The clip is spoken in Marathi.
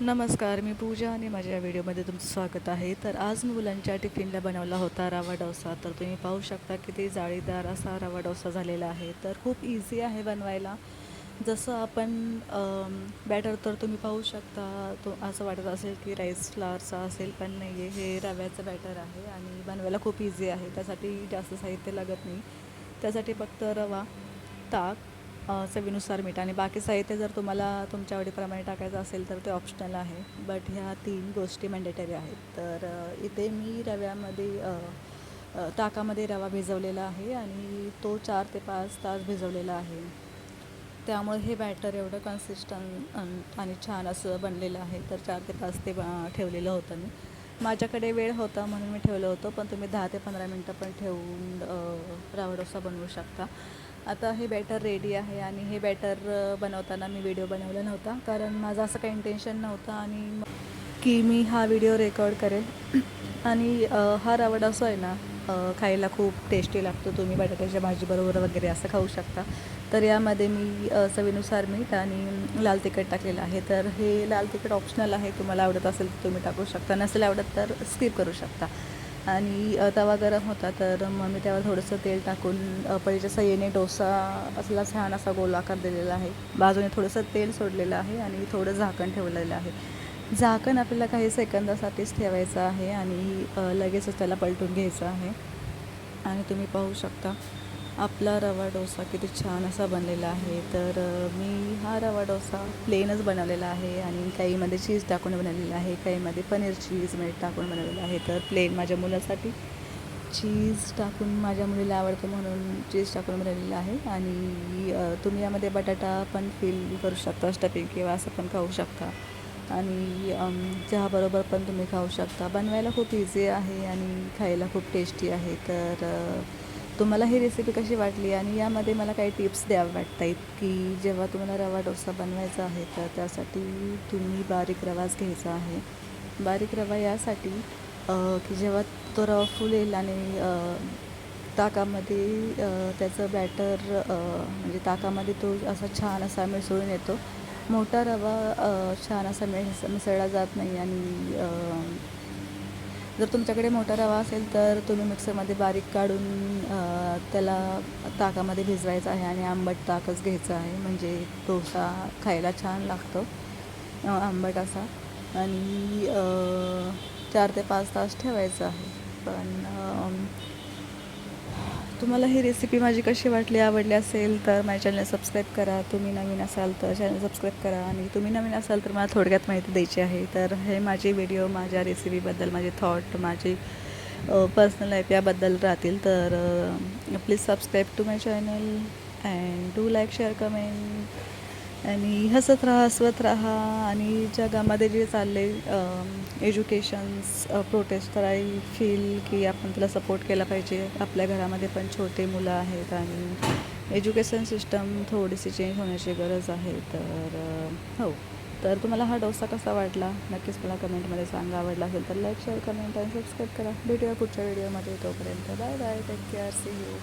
नमस्कार, मी पूजा आणि माझ्या या व्हिडिओमध्ये तुमचं स्वागत आहे. तर आज मी मुलांच्या टिफिनला बनवला होता रवा डोसा. तर तुम्ही पाहू शकता किती जाळीदार असा रवा डोसा झालेला आहे. तर खूप इझी आहे बनवायला. जसं आपण बॅटर तर तुम्ही पाहू शकता, तो असं वाटत असेल की राईस फ्लॉवरचा असेल, पण नाही आहे. हे रव्याचं बॅटर आहे आणि बनवायला खूप इझी आहे. त्यासाठी जास्त साहित्य लागत नाही. त्यासाठी फक्त रवा, ताक, चवीनुसार मीठ आणि बाकी साहित्य जर तुम्हाला तुमच्या आवडीप्रमाणे टाकायचं असेल तर ते ऑप्शनल आहे. बट ह्या 3 गोष्टी मॅन्डेटरी आहेत. तर इथे मी रव्यामध्ये ताकामध्ये रवा भिजवलेला आहे आणि तो 4 ते 5 तास भिजवलेला आहे. त्यामुळे हे बॅटर एवढं कन्सिस्टंट आणि छान असं बनलेलं आहे. तर 4 ते 5 ते ठेवलेलं होतं मी. माझ्याकडे वेळ होता म्हणून मी ठेवलं होतं, पण तुम्ही 10 ते 15 मिनटं पण ठेवून रवा डोसा बनवू शकता. आता हे बॅटर रेडी आहे आणि हे बॅटर बनवताना मी व्हिडिओ बनवला नव्हता, कारण माझं असं काही इंटेन्शन नव्हतं आणि की मी हा व्हिडिओ रेकॉर्ड करेल आणि हा रवा डोसा आहे ना, खायला खूप टेस्टी लागतो. तुम्ही बटाट्याच्या भाजीबरोबर वगैरे असं खाऊ शकता. तर यामध्ये मी चवीनुसार मीठ आणि लाल तिखट टाकलेलं आहे. तर हे लाल तिखट ऑप्शनल आहे. तुम्हाला आवडत असेल तर तुम्ही टाकू शकता, नसेल आवडत तर स्किप करू शकता. आणि तवा गरम होता तर मग मी त्यावर थोडंसं तेल टाकून पळीच्या साहाय्याने डोसा असला छान असा गोलाकार दिलेला आहे. बाजूने थोडंसं तेल सोडलेलं आहे आणि थोडं झाकण ठेवलेलं आहे. झाकण आपल्याला काही सेकंदासाठीच ठेवायचं आहे आणि लगेचच त्याला पलटून घ्यायचं आहे. आणि तुम्ही पाहू शकता आपला रवा डोसा किती छान असा बनलेला आहे. तर मी हा रवा डोसा प्लेनच बनवलेला आहे आणि काहीमध्ये चीज टाकून बनवलेला आहे, काहीमध्ये पनीर चीज मीठ टाकून बनवलेलं आहे. तर प्लेन माझ्या मुलासाठी, चीज टाकून माझ्या मुलीला आवडतं म्हणून चीज टाकून बनवलेलं आहे. आणि तुम्ही यामध्ये बटाटा पण फिल करू शकता, स्टफिंग किंवा असं पण खाऊ शकता. आणि चहाबरोबर पण तुम्ही खाऊ शकता. बनवायला खूप इझी आहे आणि खायला खूप टेस्टी आहे. तर तुम्हाला ही रेसिपी कशी वाटली आणि यामध्ये मला काही टिप्स द्याव्या वाटत आहेत, की जेव्हा तुम्हाला रवा डोसा बनवायचा आहे तर त्यासाठी तुम्ही बारीक रवाच घ्यायचा आहे. बारीक रवा यासाठी की जेव्हा तो रवा फुलेल आणि ताकामध्ये त्याचं बॅटर म्हणजे ताकामध्ये तो असा छान असा मिसळून येतो. मोठा रवा छान असा मिसळला जात नाही. आणि जर तुमच्याकडे मोठा रवा असेल तर तुम्ही मिक्सरमध्ये बारीक काढून त्याला ताकामध्ये भिजवायचं आहे आणि आंबट ताकच घ्यायचं आहे, म्हणजे डोसा खायला छान लागतो आंबट असा. आणि 4 ते 5 तास ठेवायचं आहे. पण तुम्हाला ही रेसिपी माझी कशी वाटली, आवडली असेल तर माझ्या चॅनल सबस्क्राईब करा. तुम्ही नवीन असाल तर चॅनल सबस्क्राईब करा आणि तुम्ही नवीन असाल तर मला थोडक्यात माहिती द्यायची आहे. तर हे माझे व्हिडिओ माझ्या रेसिपीबद्दल, माझे थॉट, माझी पर्सनल लाईफ याबद्दल राहतील. तर please subscribe to my channel and do like, share, comment आणि हसत राहा, हसवत राहा. आणि जगामध्ये जे चालले एज्युकेशन्स प्रोटेस्ट, तर आय फील की आपण त्याला सपोर्ट केला पाहिजे. आपल्या घरामध्ये पण छोटे मुलं आहेत आणि एज्युकेशन सिस्टम थोडीशी चेंज होण्याची गरज आहे. तर हो, तर तुम्हाला हा डोसा कसा वाटला नक्कीच मला कमेंटमध्ये सांगा. आवडला असेल तर लाईक, शेअर, कमेंट आणि सबस्क्राईब करा. भेटूया पुढच्या व्हिडिओमध्ये. तोपर्यंत bye bye, take care, see you.